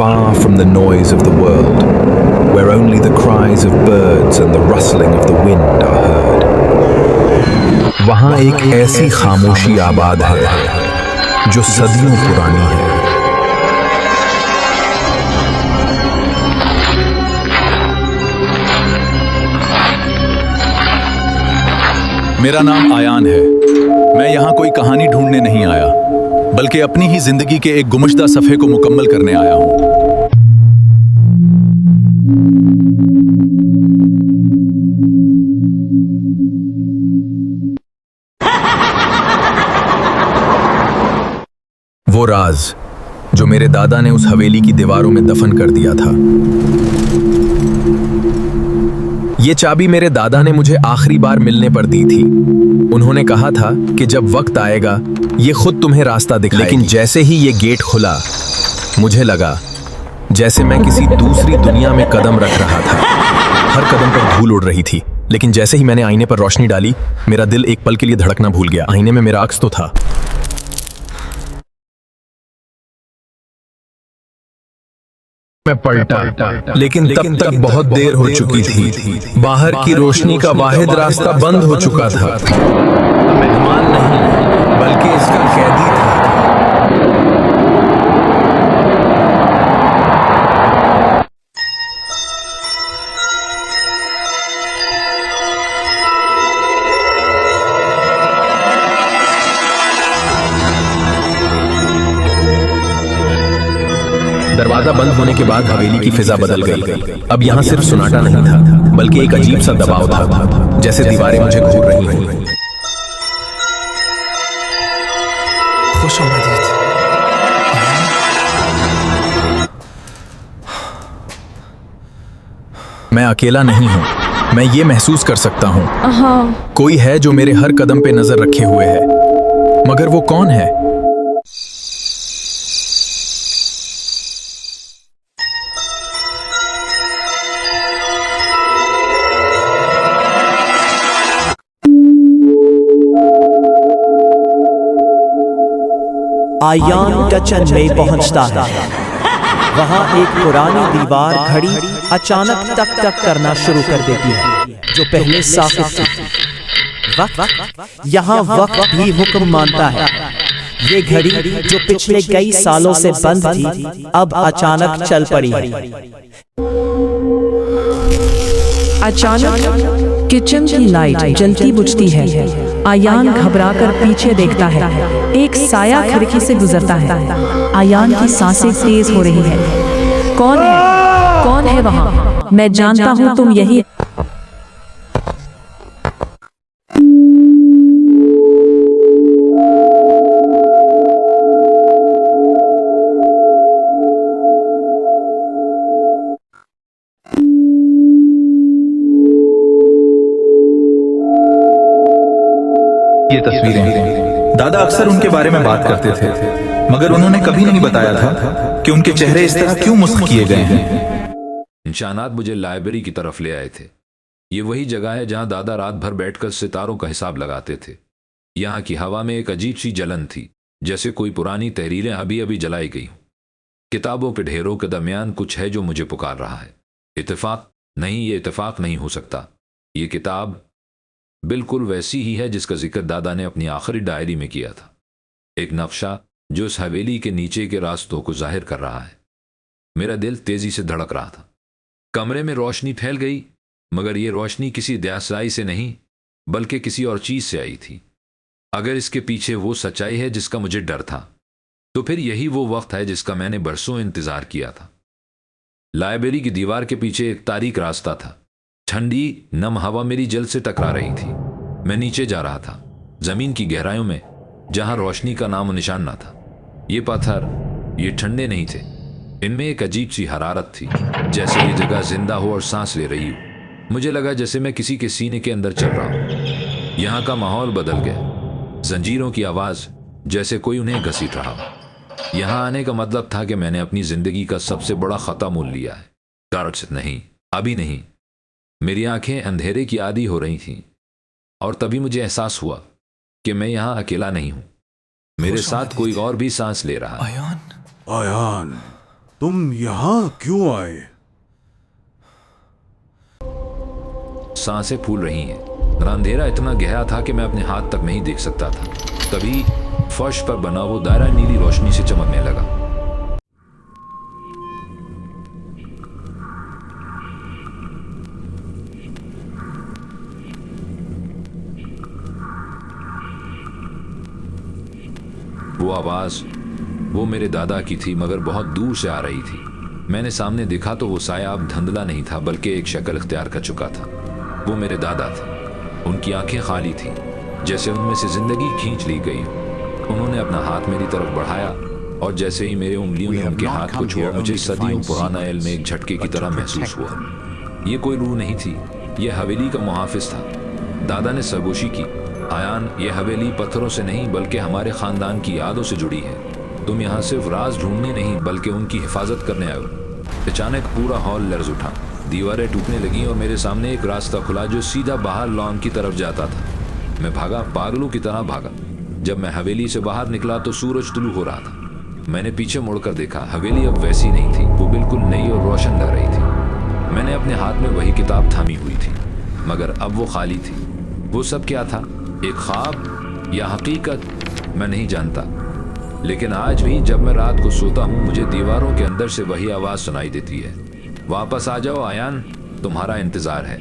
far from the noise of the world, where only the cries of birds and the rustling of the wind are heard. वहाँ एक ऐसी खामोशी आबाद है जो सदियों पुरानी है। मेरा नाम आयान है। मैं यहाँ कोई कहानी ढूंढने नहीं आया, बल्कि अपनी ही जिंदगी के एक गुमशुदा सफ़े को मुकम्मल करने आया हूँ। वो राज जो मेरे दादा ने उस हवेली की दीवारों में दफन कर दिया था। ये चाबी मेरे दादा ने मुझे आखिरी बार मिलने पर दी थी। उन्होंने कहा था कि जब वक्त आएगा ये खुद तुम्हें रास्ता दिखाएगी। लेकिन जैसे ही ये गेट खुला, मुझे लगा जैसे मैं किसी दूसरी दुनिया में कदम रख रहा था। हर कदम पर धूल उड़ रही थी, लेकिन जैसे ही मैंने आईने पर रोशनी डाली, मेरा दिल एक पल के लिए धड़कना भूल गया। आईने में मेरा अक्स तो था। मैं पलटा, लेकिन तब तक बहुत देर हो चुकी थी। बाहर की रोशनी का वाहिद रास्ता बंद हो चुका था। मेहमान नहीं, बल्कि इसका कैदी था। दरवाजा बंद होने के बाद हवेली की फिजा बदल गई। अब यहाँ सिर्फ सुनाटा नहीं था, बल्कि एक अजीब सा दबाव था, जैसे दीवारें मुझे घूर रही हों। खुशामदीद। मैं अकेला नहीं हूँ। मैं ये महसूस कर सकता हूँ कोई है जो मेरे हर कदम पे नजर रखे हुए है। मगर वो कौन है? आयान किचन में पहुंचता है। वहां एक पुरानी दीवार घड़ी अचानक टक टक करना शुरू कर देती है, जो पहले साफ थी। वक्त यहाँ वक्त भी हुक्म मानता है। ये घड़ी जो पिछले कई सालों से बंद थी, अब अचानक चल पड़ी है। अचानक किचन की लाइट जलती बुझती है। आयान घबराकर पीछे देखता है। एक साया खिड़की से गुजरता है। आयान की सांसें तेज हो रही है। कौन है? कौन है वहाँ? मैं जानता हूँ तुम यही। ये तस्वीरें दादा अक्सर उनके बारे में बात करते थे, मगर उन्होंने कभी नहीं बताया था कि उनके चेहरे इस तरह क्यों मुस्क किए गए हैं। निशानात मुझे लाइब्रेरी की तरफ ले आए थे। ये वही जगह है जहां दादा रात भर बैठकर सितारों का हिसाब लगाते थे। यहाँ की हवा में एक अजीब सी जलन थी, जैसे कोई पुरानी तहरीरें अभी अभी जलाई गई हों। किताबों के ढेरों के दरमियान कुछ है जो मुझे पुकार रहा है। इत्तेफाक नहीं, ये इत्तेफाक नहीं हो सकता। ये किताब बिल्कुल वैसी ही है जिसका जिक्र दादा ने अपनी आखिरी डायरी में किया था। एक नक्शा जो इस हवेली के नीचे के रास्तों को जाहिर कर रहा है। मेरा दिल तेजी से धड़क रहा था। कमरे में रोशनी फैल गई, मगर यह रोशनी किसी दयासाई से नहीं, बल्कि किसी और चीज से आई थी। अगर इसके पीछे वो सच्चाई है जिसका मुझे डर था, तो फिर यही वो वक्त है जिसका मैंने बरसों इंतजार किया था। लाइब्रेरी की दीवार के पीछे एक तारीक रास्ता था। ठंडी नम हवा मेरी जल्द से टकरा रही थी। मैं नीचे जा रहा था, जमीन की गहराइयों में, जहां रोशनी का नामो निशान न था। ये पत्थर, ये ठंडे नहीं थे। इनमें एक अजीब सी हरारत थी, जैसे ये जगह जिंदा हो और सांस ले रही हो। मुझे लगा जैसे मैं किसी के सीने के अंदर चल रहा हूं। यहाँ का माहौल बदल गया। जंजीरों की आवाज, जैसे कोई उन्हें घसीट रहा हो। यहाँ आने का मतलब था कि मैंने अपनी जिंदगी का सबसे बड़ा खता मोल लिया है। कार्ड नहीं, अभी नहीं। मेरी आंखें अंधेरे की आदी हो रही थीं, और तभी मुझे एहसास हुआ कि मैं यहाँ अकेला नहीं हूं। मेरे साथ कोई और भी सांस ले रहा है। आयान, आयान, तुम यहाँ क्यों आए? सांसें फूल रही हैं। अंधेरा इतना गहरा था कि मैं अपने हाथ तक नहीं देख सकता था। तभी फर्श पर बना वो दायरा नीली रोशनी से चमकने लगा। वो आवाज वो मेरे दादा की थी, मगर बहुत दूर से आ रही थी। मैंने सामने देखा तो वो साया अब धुंधला नहीं था, बल्कि एक शक्ल इख्तियार कर चुका था। वो मेरे दादा थे। उनकी आंखें खाली थीं, जैसे उनमें से जिंदगी खींच ली गई। उन्होंने अपना हाथ मेरी तरफ बढ़ाया और जैसे ही मेरे उंगलियों ने उनके हाथ को छुआ, मुझे सदियों पुराना इल्म एक झटके की तरह महसूस हुआ। ये कोई रूह नहीं थी, ये हवेली का मुहाफिज था। दादा ने सरगोशी की, आयान, ये हवेली पत्थरों से नहीं बल्कि हमारे खानदान की यादों से जुड़ी है। तुम यहाँ सिर्फ राज ढूंढने नहीं बल्कि उनकी हिफाजत करने आए हो। अचानक पूरा हॉल लर्ज उठा, दीवारें टूटने लगीं और मेरे सामने एक रास्ता खुला जो सीधा बाहर लॉन की तरफ जाता था। मैं भागा, पागलों की तरह भागा। जब मैं हवेली से बाहर निकला तो सूरज तुलू हो रहा था। मैंने पीछे मुड़कर देखा, हवेली अब वैसी नहीं थी, वो बिल्कुल नई और रोशन लग रही थी। मैंने अपने हाथ में वही किताब थामी हुई थी, मगर अब वो खाली थी। वो सब क्या था, एक ख्वाब या हकीकत, मैं नहीं जानता। लेकिन आज भी जब मैं रात को सोता हूँ, मुझे दीवारों के अंदर से वही आवाज़ सुनाई देती है, वापस आ जाओ आयान, तुम्हारा इंतज़ार है।